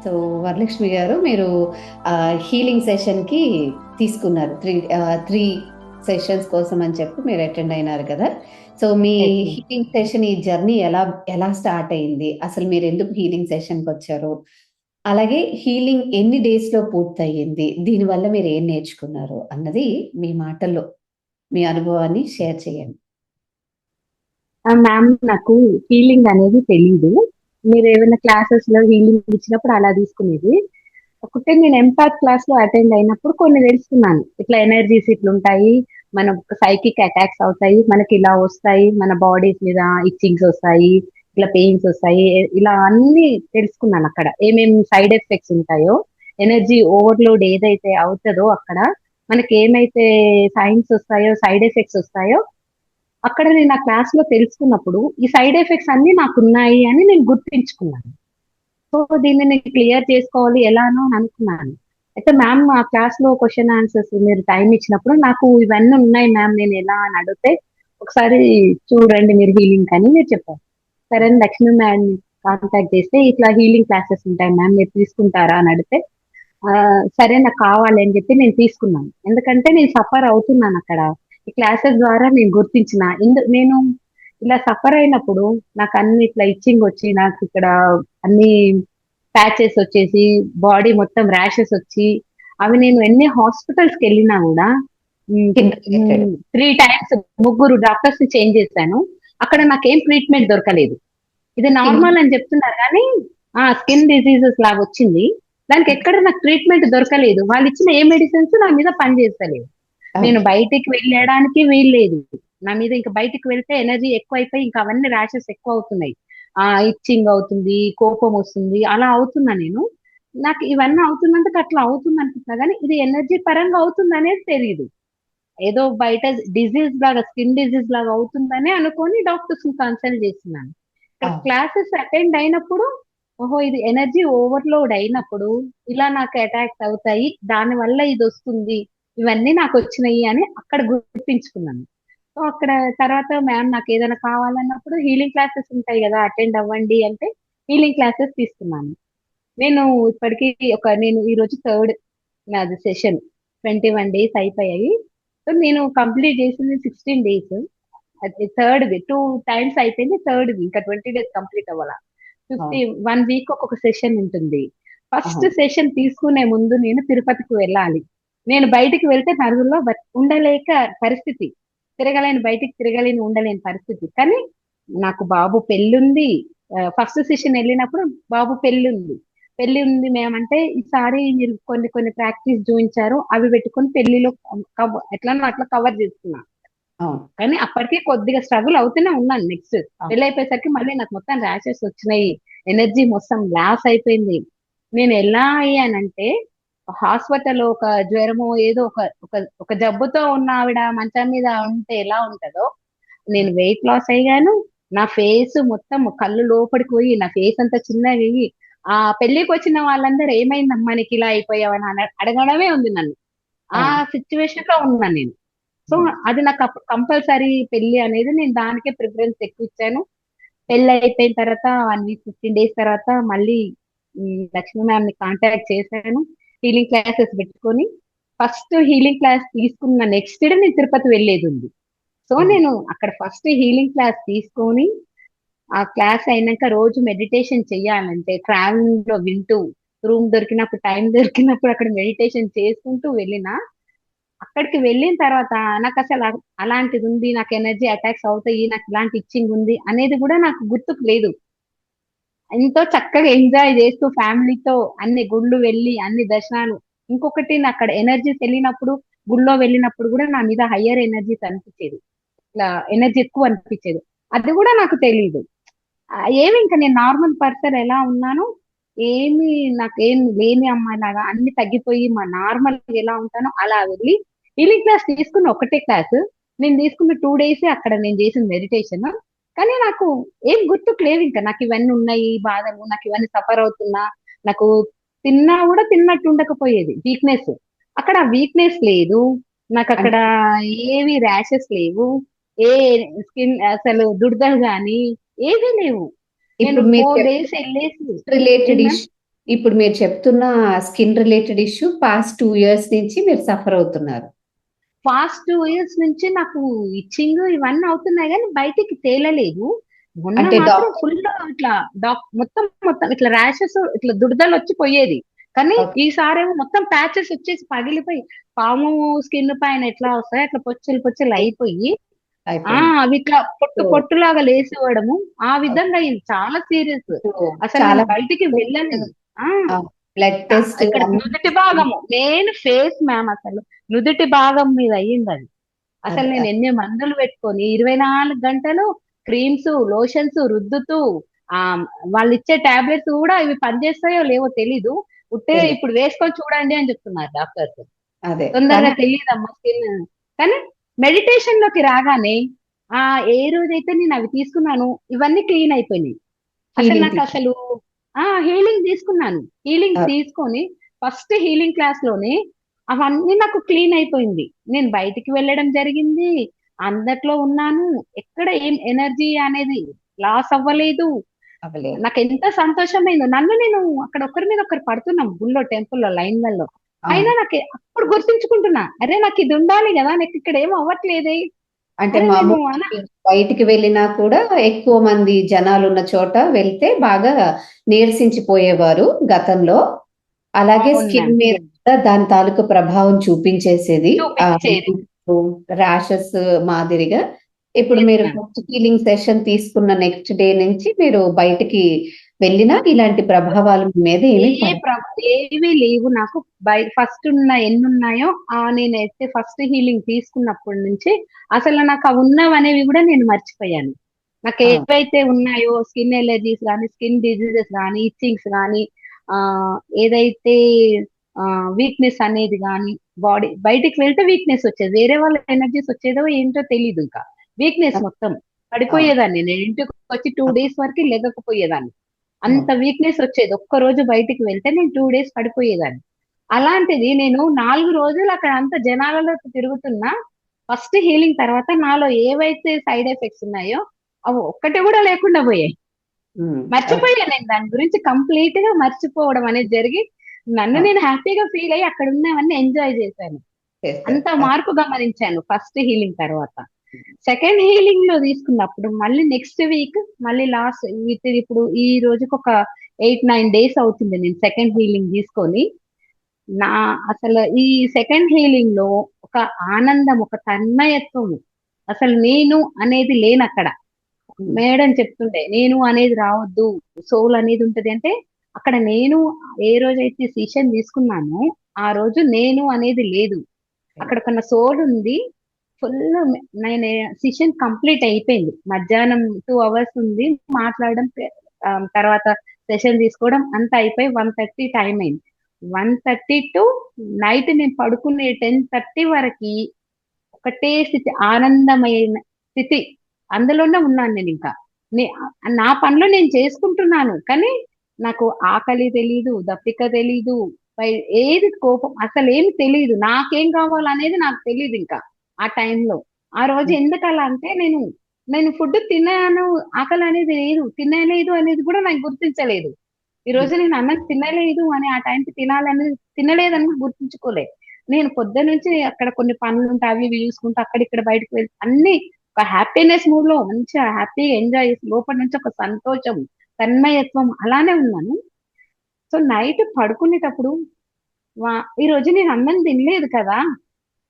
So, Varalakshmi గారు మీరు healing సెషన్‌కి తీసుకున్నారు. 3 సెషన్స్ కోసం అని చెప్పి మీరు అటెండ్ అయినారు కదా! So, me yes ma'am. Healing session ఈ జర్నీ ఎలా స్టార్ట్ అయింది? అసలు మీరెందుకు హీలింగ్ సెషన్‌కొచ్చారు? అలాగే హీలింగ్ ఎన్ని డేస్‌లో పూర్తయింది? దీనివల్ల మీరు ఏం నేర్చుకున్నారు? అన్నది మీ మాటల్లో మీ అనుభవాన్ని షేర్ చేయండి. మ్యామ్, నాకు హీలింగ్ అనేది తెలీదు. మీరు ఏమైనా క్లాసెస్ లో హీలింగ్ ఇచ్చినప్పుడు అలా తీసుకునేది. ఒకటే నేను ఎంపాత్ క్లాస్ లో అటెండ్ అయినప్పుడు కొన్ని తెలుసుకున్నాను. ఇట్లా ఎనర్జీస్ ఇట్లా ఉంటాయి, మన సైకిక్ అటాక్స్ అవుతాయి, మనకి ఇలా వస్తాయి, మన బాడీస్ మీద ఇచ్చింగ్స్ వస్తాయి, ఇట్లా పెయిన్స్ వస్తాయి, ఇలా అన్ని తెలుసుకున్నాను. అక్కడ ఏమేమి సైడ్ ఎఫెక్ట్స్ ఉంటాయో, ఎనర్జీ ఓవర్లోడ్ ఏదైతే అవుతుందో అక్కడ మనకి ఏమైతే సైన్స్ వస్తాయో, సైడ్ ఎఫెక్ట్స్ వస్తాయో, అక్కడ నేను ఆ క్లాస్ లో తెలుసుకున్నప్పుడు ఈ సైడ్ ఎఫెక్ట్స్ అన్ని నాకు ఉన్నాయి అని నేను గుర్తించుకున్నాను. సో దీన్ని నేను క్లియర్ చేసుకోవాలి ఎలానో అని అనుకున్నాను. అయితే మ్యామ్, ఆ క్లాస్ లో క్వశ్చన్ ఆన్సర్స్ మీరు టైం ఇచ్చినప్పుడు నాకు ఇవన్నీ ఉన్నాయి మ్యామ్, నేను ఎలా అని అడిగితే ఒకసారి చూడండి మీరు హీలింగ్ అని మీరు చెప్పారు. సరే అని లక్ష్మీ మ్యామ్ కాంటాక్ట్ చేస్తే ఇట్లా హీలింగ్ క్లాసెస్ ఉంటాయి మ్యామ్, మీరు తీసుకుంటారా అని అడిగితే ఆ, సరే నాకు కావాలి అని చెప్పి నేను తీసుకున్నాను. ఎందుకంటే నేను సఫర్ అవుతున్నాను అక్కడ. ఈ క్లాసెస్ ద్వారా నేను గుర్తించిన నేను ఇలా సఫర్ అయినప్పుడు నాకు అన్ని ఇట్లా ఇచ్చింగ్ వచ్చి, నాకు ఇక్కడ అన్ని ప్యాచెస్ వచ్చేసి, బాడీ మొత్తం ర్యాషెస్ వచ్చి, అవి నేను ఎన్ని హాస్పిటల్స్ కి వెళ్ళినా కూడా స్కిన్ రిలేటెడ్. 3 టైమ్స్ ముగ్గురు డాక్టర్స్ ని చేంజ్ చేశాను. అక్కడ నాకేం ట్రీట్మెంట్ దొరకలేదు. ఇది స్కిన్ నార్మల్ అని చెప్తున్నారు కానీ స్కిన్ డిసీజెస్ లాగా వచ్చింది. దానికి ఎక్కడ నాకు ట్రీట్మెంట్ దొరకలేదు. వాళ్ళు ఇచ్చిన ఏ మెడిసిన్స్ నా మీద పనిచేస్తలేదు. నేను ఓకే. బయటికి వెళ్ళడానికి వీల్లేదు. నా మీద ఇంకా బయటికి వెళ్తే ఎనర్జీ ఎక్కువ అయిపోయి ఇంకా అవన్నీ ర్యాషెస్ ఎక్కువ అవుతున్నాయి. ఇచ్చింగ్ అవుతుంది, కోపం వస్తుంది, అలా అవుతున్నా నేను. నాకు ఇవన్నీ అవుతున్నందుకు అట్లా అవుతుంది అనిపిస్తున్నా కానీ ఇది ఎనర్జీ పరంగా అవుతుంది అనేది తెలియదు. ఏదో బయట డిజీజ్ లాగా, స్కిన్ డిజీజ్ లాగా అవుతుందని అనుకొని డాక్టర్స్ ని కన్సల్ట్ చేస్తున్నాను. ఇక్కడ అవును. క్లాసెస్ అటెండ్ అయినప్పుడు ఓహో ఇది ఎనర్జీ ఓవర్లోడ్ అయినప్పుడు ఇలా నాకు అటాక్స్ అవుతాయి, దాని వల్ల ఇది వస్తుంది, ఇవన్నీ నాకు వచ్చినాయి అని అక్కడ గుర్తించుకున్నాను. సో అక్కడ తర్వాత మ్యామ్ నాకు ఏదైనా కావాలన్నప్పుడు హీలింగ్ క్లాసెస్ ఉంటాయి కదా, అటెండ్ అవ్వండి అంటే హీలింగ్ క్లాసెస్ తీసుకున్నాను. నేను ఇప్పటికీ నేను ఈ రోజు థర్డ్ నాది సెషన్. 21 డేస్ అయిపోయాయి. సో నేను కంప్లీట్ చేసింది 16 డేస్. అది థర్డ్ 2 టైమ్స్ అయిపోయింది, థర్డ్ ఇంకా 20 డేస్ కంప్లీట్ అవ్వాల. అవును. 1 వీక్ ఒక్కొక్క సెషన్ ఉంటుంది. ఫస్ట్ అవును. సెషన్ తీసుకునే ముందు నేను తిరుపతికి వెళ్ళాలి. నేను బయటికి వెళ్తే నలుగురిలో ఉండలేక పరిస్థితి, బయటికి తిరగలేని ఉండలేని పరిస్థితి. కానీ నాకు బాబు పెళ్ళుంది. ఫస్ట్ సెషన్ వెళ్ళినప్పుడు బాబు పెళ్ళుంది. పెళ్లి ఉంది మేమంటే ఈసారి మీరు కొన్ని కొన్ని ప్రాక్టీస్ చూపించారు, అవి పెట్టుకొని పెళ్లిలో ఎట్లనో అట్లా కవర్ చేస్తున్నా. అవును. కానీ అప్పటికే కొద్దిగా స్ట్రగుల్ అవుతూనే ఉన్నాను. నెక్స్ట్ అవును. పెళ్లి అయిపోయేసరికి మళ్ళీ నాకు మొత్తం ర్యాషెస్ వచ్చినాయి, ఎనర్జీ మొత్తం లాస్ అయిపోయింది. నేను ఎలా అయ్యానంటే హాస్పిటల్ ఒక జ్వరమో ఏదో ఒక ఒక ఒక జబ్బుతో ఉన్న ఆవిడ మంచం మీద ఉంటే ఎలా ఉంటదో, నేను వెయిట్ లాస్ అయ్యాను. నా ఫేస్ మొత్తం కళ్ళు లోపలికి పోయి నా ఫేస్ అంతా చిన్నగా అయ్యి, ఆ పెళ్లికి వచ్చిన వాళ్ళందరూ ఏమైందమ్మా నీకు ఇలా అయిపోయావని అడగడమే ఉంది నన్ను. ఆ అవును. సిచ్యువేషన్ లో ఉన్నాను నేను. సో హ్మ్. అది నాకు కంపల్సరీ పెళ్లి అనేది నేను దానికే ప్రిఫరెన్స్ ఎక్కువ ఇచ్చాను. పెళ్లి అయిపోయిన తర్వాత 1 వీక్ 15 డేస్ తర్వాత మళ్ళీ లక్ష్మీ మ్యామ్ ని కాంటాక్ట్ చేశాను. హీలింగ్ క్లాసెస్ పెట్టుకొని ఫస్ట్ హీలింగ్ క్లాస్ తీసుకున్న నెక్స్ట్ డే నేను తిరుపతి వెళ్ళేది ఉంది. సో హ్మ్. నేను అక్కడ ఫస్ట్ హీలింగ్ క్లాస్ తీసుకొని ఆ క్లాస్ అయినాక రోజు మెడిటేషన్ చెయ్యాలంటే ట్రావెలింగ్ లో వింటూ, రూమ్ దొరికినప్పుడు టైం దొరికినప్పుడు అక్కడ మెడిటేషన్ చేసుకుంటూ వెళ్ళిన. అక్కడికి వెళ్ళిన తర్వాత నాకు అసలు అలాంటిది ఉంది, నాకు ఎనర్జీ అటాక్స్ అవుతాయి, నాకు ఇలాంటి ఇచ్చింగ్ ఉంది అనేది కూడా నాకు గుర్తుకు లేదు. ఎంతో చక్కగా ఎంజాయ్ చేస్తూ ఫ్యామిలీతో అన్ని గుళ్ళు వెళ్ళి అన్ని దర్శనాలు. ఇంకొకటి నా అక్కడ ఎనర్జీస్ వెళ్ళినప్పుడు, గుళ్ళో వెళ్ళినప్పుడు కూడా నా మీద హయ్యర్ ఎనర్జీస్ అనిపించేది. ఇట్లా ఎనర్జీ ఎక్కువ అనిపించేది. అది కూడా నాకు తెలియదు. ఏమి ఇంకా నేను నార్మల్ పర్సన్ ఎలా ఉన్నాను, ఏమి నాకేం లేని అమ్మాయి లాగా అన్ని తగ్గిపోయి మా నార్మల్ ఎలా ఉంటానో అలా వెళ్ళి హీలింగ్ క్లాస్ తీసుకున్న ఒకటే క్లాస్. నేను తీసుకున్న 2 డేస్ అక్కడ నేను చేసిన మెడిటేషన్. కానీ నాకు ఏం గుర్తుకు లేవు, ఇంకా నాకు ఇవన్నీ ఉన్నాయి బాధలు, నాకు ఇవన్నీ సఫర్ అవుతున్నా, నాకు తిన్నా కూడా తిన్నట్టు ఉండకపోయేది, వీక్నెస్. అక్కడ వీక్నెస్ లేదు. నాకు అక్కడ అంటే ఏవి ర్యాషెస్ లేవు, ఏ స్కిన్ అసలు దురదలు గాని ఏమీ లేవు. నేను ఇప్పుడు మీరు 4 డేస్ వెళ్ళేసి. ఏం రిలేటెడ్ మ్యామ్? ఇప్పుడు మీరు చెప్తున్న skin related issue past 2 years నుంచి మీరు సఫర్ అవుతున్నారు. ఫాస్ట్ 2 ఇయర్స్ నుంచి నాకు ఇచ్చింగ్ ఇవన్నీ అవుతున్నాయి కానీ బయటికి తేలలేదు. మొన్న అంటే మాత్రం డాక్టర్ ఫుల్ ఇట్లా మొత్తం మొత్తం ఇట్లా ర్యాషెస్ ఇట్లా దురదలు వచ్చి పోయేది. కానీ ఓకే. ఈసారేమో మొత్తం ప్యాచెస్ వచ్చేసి పగిలిపోయి పాము స్కిన్ పైన ఎట్లా వస్తాయి అట్లా పొచ్చులు పొచ్చులు అయిపోయి అయిపోయింది. అవి ఇట్లా పొట్టు సో, పొట్టులాగా లేసివ్వడము ఆ ఓకే. విధంగా అయింది. చాలా సీరియస్. సో, అసలు నేను చాలా బయటికి వెళ్ళను. ఆ బ్లడ్ టెస్ట్ ఇక్కడ అన్ని నుదుటి భాగము మెయిన్ ఫేస్ మ్యామ్ అసలు నుదుటి భాగం మీద అయ్యింది అది. అసలు అదే నేను ఎన్ని మందులు పెట్టుకొని 24 గంటలు క్రీమ్స్ లోషన్స్ రుద్దుతూ ఆ వాళ్ళు ఇచ్చే టాబ్లెట్స్ కూడా ఇవి పనిచేస్తాయో లేవో తెలీదు. ఉట్టిగా తెలీదు. ఇప్పుడు వేసుకొని చూడండి అని చెప్తున్నారు డాక్టర్స్. అదే. తొందరగా కానీ తెలియదమ్మా స్కిన్. కానీ మెడిటేషన్ లోకి రాగానే ఆ ఏ రోజైతే నేను అవి తీసుకున్నాను ఇవన్నీ క్లీన్ అయిపోయినాయి. అసలు హీలింగ్ నాకు అసలు హీలింగ్ తీసుకున్నాను. Healing okay. తీసుకొని ఫస్ట్ హీలింగ్ క్లాస్ లోనే అవన్నీ నాకు క్లీన్ అయిపోయింది. నేను బయటికి వెళ్ళడం జరిగింది. అందట్లో ఉన్నాను. ఎక్కడ ఏం ఎనర్జీ అనేది లాస్ అవ్వలేదు. అవ్వలేదు. నాకు ఎంత సంతోషమైందో. నన్ను నేను అక్కడ ఒకరి మీద ఒకరు పడుతున్నాం గుళ్ళో టెంపుల్లో లైన్లలో. అయినా అవును. నాకు అప్పుడు గుర్తించుకుంటున్నా. అరే నాకు ఇది ఉండాలి కదా! నాకు ఇక్కడ ఏం అవ్వట్లేదే. అంటే అరే నేను మామూలుగా మీరు బయటికి వెళ్ళినా కూడా ఎక్కువ మంది జనాలున్న చోట వెళ్తే బాగా నీరసించిపోయేవారు గతంలో. అలాగే అవును స్కిన్ మ్యామ్. మీద కూడా దాని తాలూకు ప్రభావం చూపించేసేది. చూపించేది. ర్యాషెస్ మాదిరిగా. ఇప్పుడు ఎస్ మీరు మ్యామ్. ఫస్ట్ హీలింగ్ సెషన్ తీసుకున్న నెక్స్ట్ డే నుంచి మీరు బయటికి వెళ్ళినా ఇలాంటి ప్రభావాలు మీ మీద ఏమీ ఏ ప్ర ఏవి లేవు నాకు. ఫస్ట్ ఉన్న ఎన్ని ఉన్నాయో నేనైతే ఫస్ట్ హీలింగ్ తీసుకున్నప్పటి నుంచి అసలు నాకు అవి ఉన్నవనేవి కూడా నేను మర్చిపోయాను. నాకు ఆ! ఏవైతే ఉన్నాయో స్కిన్ ఎలర్జీస్ కానీ స్కిన్ డిజీజెస్ కానీ ఇచ్చింగ్స్ కానీ ఆ ఏదైతే వీక్నెస్ అనేది కానీ బాడీ బయటికి వెళ్తే వీక్నెస్ వచ్చేది. వేరే వాళ్ళ ఎనర్జీస్ వచ్చేదో ఏంటో తెలియదు ఇంకా. వీక్నెస్ మొత్తం అవును. పడిపోయేదాన్ని. నేను ఇంటికి వచ్చి 2 డేస్ వరకు లెగకపోయేదాన్ని. అవును. అంత వీక్నెస్ వచ్చేది. ఒక్క రోజు బయటికి వెళ్తే నేను 2 డేస్ పడిపోయేదాన్ని. అలాంటిది నేను 4 రోజులు అక్కడ అంత జనాలలో తిరుగుతున్నా. ఫస్ట్ హీలింగ్ తర్వాత నాలో ఏవైతే సైడ్ ఎఫెక్ట్స్ ఉన్నాయో అవి ఒక్కటి కూడా లేకుండా పోయాయి. ఓకే. మర్చిపోయాను నేను దాని గురించి కంప్లీట్ గా మర్చిపోవడం అనేది జరిగి నన్ను అవును. నేను హ్యాపీగా ఫీల్ అయ్యి అక్కడ ఉన్నవన్నీ ఎంజాయ్ చేశాను. చేశారు. అంత మార్పు గమనించాను ఫస్ట్ హీలింగ్ తర్వాత. సెకండ్ హీలింగ్ లో తీసుకున్నప్పుడు మళ్ళీ నెక్స్ట్ వీక్ మళ్ళీ లాస్ట్ ఇప్పుడు ఈ రోజుకి ఒక 8-9 డేస్ అవుతుంది నేను సెకండ్ హీలింగ్ తీసుకొని. నా అసలు ఈ సెకండ్ హీలింగ్ లో ఒక ఆనందం ఒక తన్మయత్వం అసలు నేను అనేది లేనక్కడ. హ్మ్. మేడం చెప్తుండే నేను అనేది రావద్దు సోల్ అనేది ఉంటది అంటే అక్కడ నేను ఏ రోజైతే సెషన్ తీసుకున్నానో ఆ రోజు నేను అనేది లేదు. అక్కడ కొన్న సోల్ ఉంది. ఫుల్ నేను సెషన్ కంప్లీట్ అయిపోయింది. మధ్యాహ్నం 2 అవర్స్ ఉంది మాట్లాడడం. తర్వాత సెషన్ తీసుకోవడం అంతా అయిపోయి 1:30 టైం అయింది. 1:30 టు నైట్ నేను పడుకునే 10:30 వరకు ఒకటే స్థితి ఆనందమైన స్థితి. అందులోనే ఉన్నాను నేను ఇంకా. నే- నా పనులు నేను చేసుకుంటున్నాను కానీ నాకు ఆకలి తెలీదు దప్పిక తెలీదు ఏది కోపం అసలు ఏమి తెలియదు. నాకేం కావాలనేది నాకు తెలియదు ఇంకా ఆ టైంలో. ఆ రోజు ఎందుకు అలా అంటే నేను నేను ఫుడ్ తిన్నాను ఆకలి అనేది లేదు తినలేదు అనేది కూడా నాకు గుర్తించలేదు. ఈ రోజు నేను అన్నం తినలేదు అని ఆ టైంకి తినాలనేది తినలేదని కూడా గుర్తించుకోలేదు. నేను పొద్దున్న నుంచి అక్కడ కొన్ని పనులు ఉంటాయి అవి ఇవి చూసుకుంటూ అక్కడిక్కడ బయటకు వెళ్ళి అన్ని ఒక హ్యాపీనెస్ మూడ్ లో మంచిగా హ్యాపీగా ఎంజాయ్ చేసి లోపల నుంచి ఒక సంతోషం తన్మయత్వం అలానే ఉన్నాను. సో నైట్ పడుకునేటప్పుడు ఈ రోజు నేను అన్నం తినలేదు కదా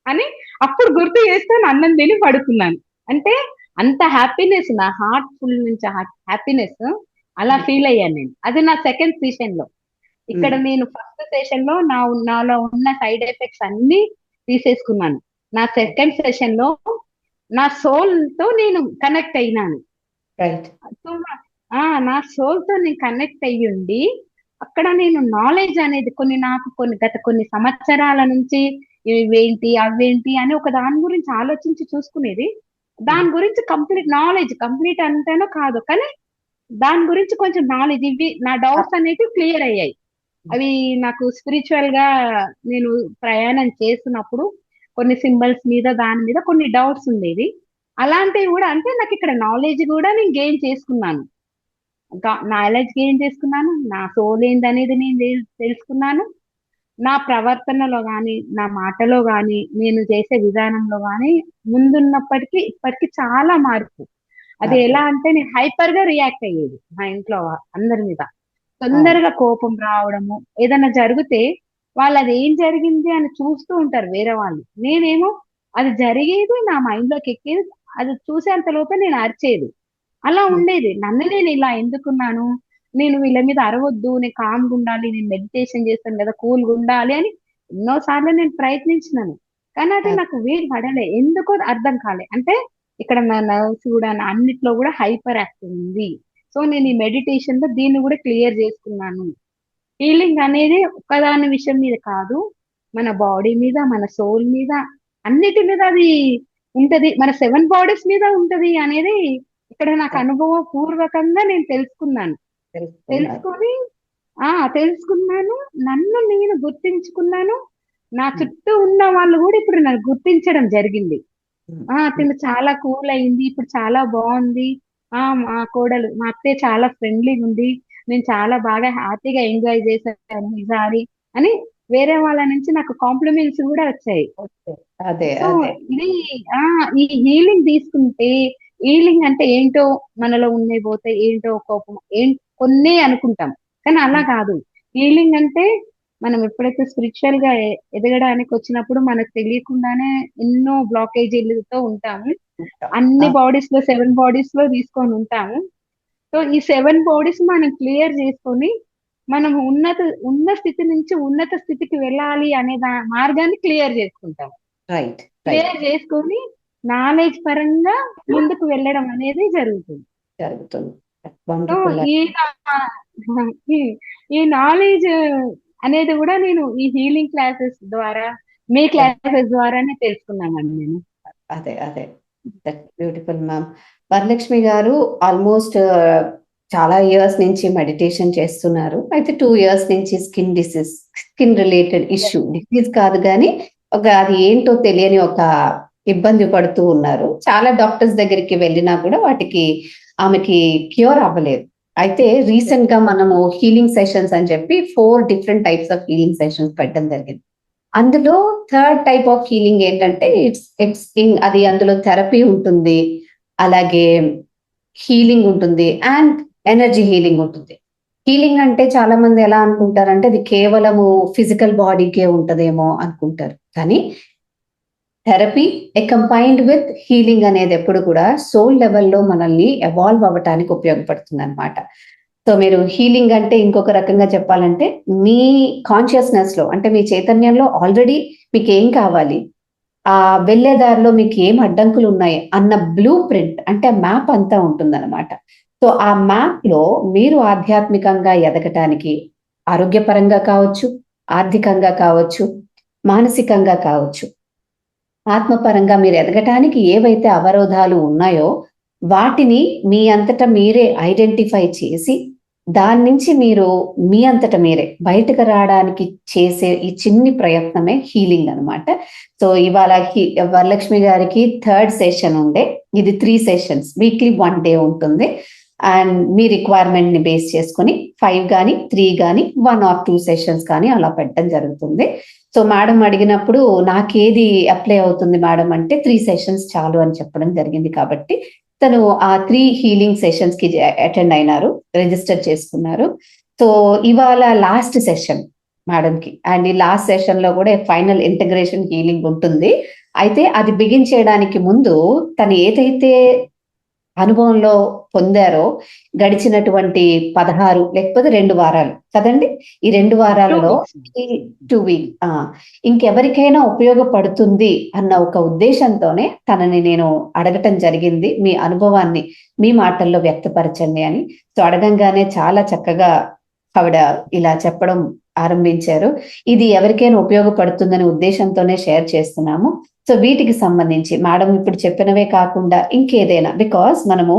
అని అప్పుడు గుర్తు చేసుకొని అన్నం తిని పడుకున్నాను. అంటే అంత హ్యాపీనెస్ నా హార్ట్ ఫుల్ నుంచి హ్యాపీనెస్ అలా ఫీల్ అయ్యాను నేను. అది నా సెకండ్ సెషన్ లో. ఇక్కడ నేను ఫస్ట్ సెషన్ లో నాలో ఉన్న సైడ్ ఎఫెక్ట్స్ అన్ని తీసేసుకున్నాను. నా సెకండ్ సెషన్ లో నా సోల్ తో నేను కనెక్ట్ అయినాను. రైట్. సో, నా సోల్ తో నేను కనెక్ట్ అయ్యుండి అక్కడ నేను నాలెడ్జ్ అనేది నాకు గత కొన్ని సంవత్సరాల నుంచి ఇవేంటి అవేంటి అని ఒక దాని గురించి ఆలోచించి చూసుకునేది. దాని గురించి కంప్లీట్ అంతేనో కాదు కానీ దాని గురించి కొంచెం నాలెడ్జ్ ఇవి నా డౌట్స్ అనేవి క్లియర్ అయ్యాయి. అవి నాకు స్పిరిచువల్ గా నేను ప్రయాణం చేస్తున్నప్పుడు కొన్ని సింబల్స్ మీద దాని మీద కొన్ని డౌట్స్ ఉండేవి. అలాంటివి కూడా అంటే నాకు ఇక్కడ నాలెడ్జ్ కూడా నేను గెయిన్ చేసుకున్నాను. నాలెడ్జ్ గెయిన్ చేసుకున్నాను. నా సోల్ ఏందనేది నేను తెలుసుకున్నాను. నా ప్రవర్తనలో గాని, నా మాటలో గాని, నేను చేసే విధానంలో గాని ముందున్నప్పటికి ఇప్పటికి చాలా మార్పు. అది ఓకే. ఎలా అంటే నేను హైపర్‌గా రియాక్ట్ అయ్యేది మా ఇంట్లో అందరి మీద. అవును. తొందరగా కోపం రావడము, ఏదన్నా జరిగితే వాళ్ళది ఏం జరిగింది అని చూస్తూ ఉంటారు వేరే వాళ్ళు. నేనేమో అది జరిగేది నా మైండ్‌లోకి ఎక్కేది. అది చూసేంత లోపే నేను అరిచేది. అలా హ్మ్. ఉండేది. నన్ను నేను ఇలా ఎందుకున్నాను? నేను వీళ్ళ మీద అరవొద్దు. నేను కామ్‌గా ఉండాలి. నేను మెడిటేషన్ చేస్తాను కదా! కూల్‌గా ఉండాలి అని ఎన్నో సార్లు నేను ప్రయత్నించినాను. కానీ అది ఓకే. నాకు వీలు పడలే. ఎందుకో అర్థం కాలే. అంటే ఇక్కడ నా నర్వ్స్ కూడా అన్నిట్లో కూడా హైపర్ యాక్టివ్ ఉంది. సో, నేను ఈ మెడిటేషన్‌లో దీన్ని కూడా క్లియర్ చేసుకున్నాను. హీలింగ్ అనేది ఒక్కదాని విషయం మీద కాదు. మన బాడీ మీద, మన సోల్ మీద, అన్నిటి మీద అది ఉంటది. మన 7 బాడీస్ మీద ఉంటది అనేది ఇక్కడ నాకు ఓకే. అనుభవపూర్వకంగా నేను తెలుసుకున్నాను. తెలుసుకున్నారు. తెలుసుకొని తెలుసుకున్నాను. నన్ను నేను గుర్తించుకున్నాను. నా హ్మ్. చుట్టూ ఉన్న వాళ్ళు గూడా ఇప్పుడు నన్ను గుర్తించడం జరిగింది. హ్మ్. హ్మ్. తిను చాలా కూల్ అయింది. ఇప్పుడు చాలా బావుంది. మా కోడలు, మా అత్తయ్య చాలా ఫ్రెండ్లీగుంది. నేను చాలా బాగా హ్యాపీగా ఎంజాయ్ చేశాను ఈసారి అని వేరే వాళ్ళ నుంచి నాకు కాంప్లిమెంట్స్ గూడా వచ్చాయి. ఓకే. అదే. సో, అదే. ఇది ఆ! ఈ హీలింగ్ తీసుకుంటే హీలింగ్ అంటే ఏంటో మనలో ఉన్నయి పోతాయి. ఏంటో కోపం కొన్నే అనుకుంటాం. కానీ అలా హ్మ్. కాదు. హీలింగ్ అంటే మనం ఎప్పుడైతే స్పిరిచువల్‌గా ఎదగడానికి వచ్చినప్పుడు మనకు తెలియకుండానే ఎన్నో బ్లాకేజీలతో ఉంటాము. ఉంటాం. అన్ని అవును. బాడీస్‌లో 7 బాడీస్‌లో తీసుకొని ఉంటాము. సో, ఈ 7 బాడీస్ మనం క్లియర్ చేసుకొని, మనం ఉన్న స్థితి నుంచి ఉన్నత స్థితికి వెళ్ళాలి అనే మార్గాన్ని క్లియర్ చేసుకుంటాం. రైట్. రైట్. క్లియర్ చేసుకొని నాలెడ్జ్ పరంగా ముందుకు వెళ్ళడం అనేది జరుగుతుంది. జరుగుతుంది. So, wonderful. ఈ నా ఈ ఈ నాలెడ్జ్ అనేది గూడా నేను ఈ హీలింగ్ క్లాసెస్ ద్వారా, మీ క్లాసెస్ ద్వారానే తెలుసుకున్నానండి నేను. అదే. అదే. That beautiful ma'am. వరలక్ష్మి గారు ఆల్‌మోస్ట్ చాలా ఇయర్స్ నుంచి మెడిటేషన్ చేస్తున్నారు. అయితే 2 ఇయర్స్ నుంచి skin related yes. Issue disease కాదు గానీ, అది ఏంటో తెలియని ఒక ఇబ్బంది పడుతూ ఉన్నారు. చాలా డాక్టర్స్ దగ్గరికి వెళ్ళినా కూడా ఆమెకి క్యూర్ అవ్వలేదు. అయితే యెస్. రీసెంట్‌గా మనము హీలింగ్ సెషన్స్ అని చెప్పి 4 different types of healing sessions పెట్టడం జరిగింది. అందులో థర్డ్ టైప్ ఆఫ్ హీలింగ్ ఏంటంటే అది అందులో థెరపీ ఉంటుంది. అలాగే హీలింగ్ ఉంటుంది. అండ్ ఎనర్జీ హీలింగ్ ఉంటుంది. హీలింగ్ అంటే చాలా మంది ఎలా అనుకుంటారంటే అది కేవలము ఫిజికల్ బాడీకే ఉంటదేమో అనుకుంటారు. కానీ థెరపీ కంబైన్డ్ విత్ హీలింగ్ అనేది ఎప్పుడు కూడా సోల్ లెవెల్‌లో మనల్ని ఎవాల్వ్ అవ్వటానికి ఉపయోగపడుతుందన్నమాట. సో, మీరు హీలింగ్ అంటే ఇంకొక రకంగా చెప్పాలంటే, మీ కాన్షియస్‌నెస్‌లో అంటే మీ చైతన్యంలో ఆల్రెడీ మీకేం కావాలి? వెళ్ళే దారిలో మీకేం అడ్డంకులున్నాయి అన్న బ్లూ ప్రింట్ అంటే మ్యాప్ అంతా ఉంటుందన్నమాట. సో, ఆ మ్యాప్‌లో మీరు ఆధ్యాత్మికంగా ఎదగటానికి ఆరోగ్యపరంగా కావచ్చు, ఆర్థికంగా కావచ్చు, మానసికంగా కావచ్చు, ఆత్మపరంగా మీరు ఎదగటానికి ఏవైతే అవరోధాలు ఉన్నాయో, వాటిని మీ అంతట మీరే ఐడెంటిఫై చేసి, దాని నుంచి మీరు మీ అంతట మీరే బయటకు రాడానికి చేసే ఈ చిన్ని ప్రయత్నమే హీలింగ్ అనమాట. సో, ఇవాళ వరలక్ష్మి గారికి థర్డ్ సెషన్ ఉండే. ఇది 3 సెషన్స్ వీక్లీ 1 డే ఉంటుంది. అండ్ మీ రిక్వైర్మెంట్‌ని బేస్ చేసుకొని 5 గాని, 3 గాని, 1 ఆర్ 2 సెషన్స్ కానీ అలా పెట్టడం జరుగుతుంది. సో, మేడం అడిగినప్పుడు నాకేది అప్లై అవుతుంది మేడం అంటే 3 సెషన్స్ చాలు అని చెప్పడం జరిగింది కాబట్టి, తను ఆ 3 హీలింగ్ సెషన్స్‌కి అటెండ్ అయినారు. రిజిస్టర్ చేసుకున్నారు. సో, ఇవాళ లాస్ట్ సెషన్ మేడంకి. అండ్ ఈ లాస్ట్ సెషన్‌లో కూడా ఫైనల్ ఇంటిగ్రేషన్ హీలింగ్ ఉంటుంది. అయితే అది బిగిన్ చేయడానికి ముందు తను ఏదైతే అనుభవంలో పొందారో గడిచినటువంటి 16 లేకపోతే 2 వారాలు కదండీ! ఈ 2 2 వారాలలో వీక్స్. ఈ 2 ఇంకెవరికైనా ఉపయోగపడుతుంది అన్న ఒక ఉద్దేశంతోనే తనని నేను అడగటం జరిగింది. మీ అనుభవాన్ని మీ మాటల్లో వ్యక్తపరచండి అని. సో, అడగంగానే చాలా చక్కగా ఆవిడ ఇలా చెప్పడం ఆరంభించారు. ఇది ఎవరికైనా ఉపయోగపడుతుందనే ఉద్దేశంతోనే షేర్ చేస్తున్నాము. సో, వీటికి సంబంధించి మేడం ఇప్పుడు చెప్పినవే కాకుండా ఇంకేదైనా బికాజ్ మనము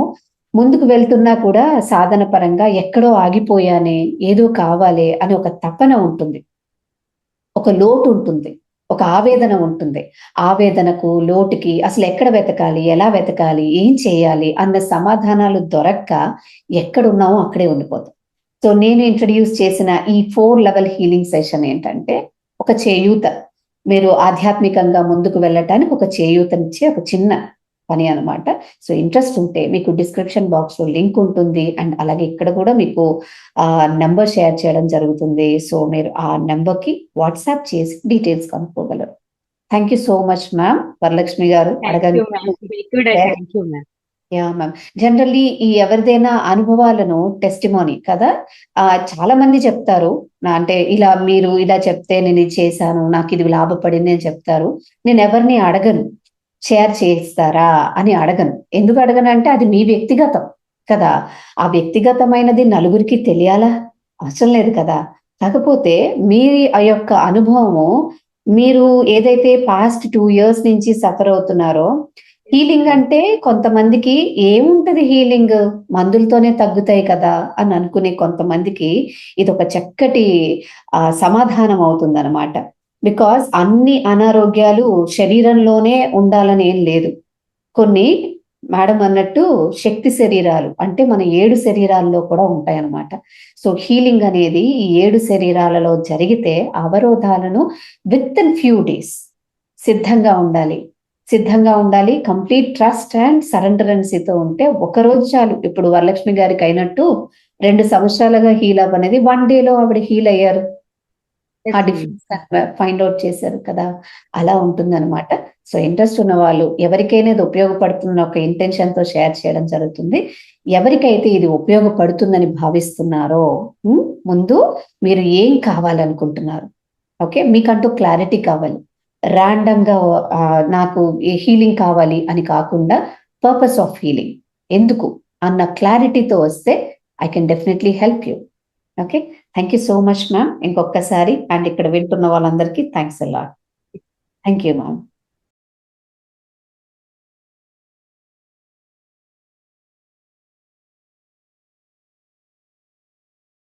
ముందుకు వెళ్తున్నా కూడా సాధన పరంగా ఎక్కడో ఆగిపోయానే, ఏదో కావాలే అని ఒక తపన ఉంటుంది. ఒక లోటు ఉంటుంది. ఒక ఆవేదన ఉంటుంది. ఆవేదనకు, లోటుకి అసలు ఎక్కడ వెతకాలి, ఎలా వెతకాలి, ఏం చేయాలి అన్న సమాధానాలు దొరక్క ఎక్కడున్నామో అక్కడే ఉండిపోతాం. సో నేను ఇంట్రడ్యూస్ చేసిన ఈ 4 లెవెల్ హీలింగ్ సెషన్ ఏంటంటే ఒక చేయూత. మీరు ఆధ్యాత్మికంగా ముందుకు వెళ్ళటానికి ఒక చేయూతనిచ్చే ఒక చిన్న పని అన్నమాట. సో ఇంట్రెస్ట్ ఉంటే మీకు డిస్క్రిప్షన్ బాక్స్ లో లింక్ ఉంటుంది అండ్ అలాగే ఇక్కడ కూడా మీకు నెంబర్ షేర్ చేయడం జరుగుతుంది. సో మీరు ఆ నెంబర్ కి వాట్సాప్ చేసి డీటెయిల్స్ కనుక్కోగలరు. Thank you so much ma'am. Varalakshmi గారు అడగండి. Yeah ma'am. జనరల్లీ ఈ ఎవరిదైనా అనుభవాలను టెస్టిమోనీ కదా చాలా మంది చెప్తారు. అంటే ఇలా మీరు ఇలా చెప్తే నేను ఇది చేశాను, నాకు ఇది లాభపడింది అని చెప్తారు. నేను ఎవరిని అడగను షేర్ చేస్తారా అని అడగను. ఎందుకు అడగను అంటే అది మీ వ్యక్తిగతం కదా. ఆ వ్యక్తిగతమైనది నలుగురికి తెలియాలా? అవసరం లేదు కదా. కాకపోతే మీ ఆ యొక్క అనుభవము మీరు ఏదైతే పాస్ట్ 2 years నుంచి సఫర్ అవుతున్నారో, హీలింగ్ అంటే కొంతమందికి ఏముంటది హీలింగ్ మందులతోనే తగ్గుతాయి కదా అని అనుకునే కొంతమందికి ఇది ఒక చక్కటి సమాధానం అవుతుందన్నమాట. బికాజ్ అన్ని అనారోగ్యాలు శరీరంలోనే ఉండాలని ఏం లేదు. కొన్ని మేడం అన్నట్టు శక్తి శరీరాలు అంటే మన 7 శరీరాల్లో కూడా ఉంటాయన్నమాట. సో హీలింగ్ అనేది ఈ 7 శరీరాలలో జరిగితే అవరోధాలను విత్ ఇన్ ఫ్యూ డేస్ సిద్ధంగా ఉండాలి. కంప్లీట్ ట్రస్ట్ అండ్ సరెండరెన్సీతో ఉంటే ఒకరోజు చాలు. ఇప్పుడు వరలక్ష్మి గారికి అయినట్టు 2 సంవత్సరాలుగా హీల్ అవ్వనేది 1 డేలో ఆవిడ హీల్ అయ్యారు. ఆ డిఫరెన్స్ ఫైండ్ అవుట్ చేశారు కదా. అలా ఉంటుందన్నమాట. సో ఇంట్రెస్ట్ ఉన్న వాళ్ళు ఎవరికైనా ఇది ఉపయోగపడుతున్న ఒక ఇంటెన్షన్ తో షేర్ చేయడం జరుగుతుంది. ఎవరికైతే ఇది ఉపయోగపడుతుందని భావిస్తున్నారో ముందు మీరు ఏం కావాలనుకుంటున్నారు, ఓకే, మీకంటూ క్లారిటీ కావాలి. ర్యాండమ్ గా నాకు హీలింగ్ కావాలి అని కాకుండా పర్పస్ ఆఫ్ హీలింగ్ ఎందుకు అన్న క్లారిటీతో వస్తే I can definitely help you. Okay, thank you so much ma'am ఇంకొకసారి. అండ్ ఇక్కడ వింటున్న వాళ్ళందరికీ thanks a lot. Thank you ma'am.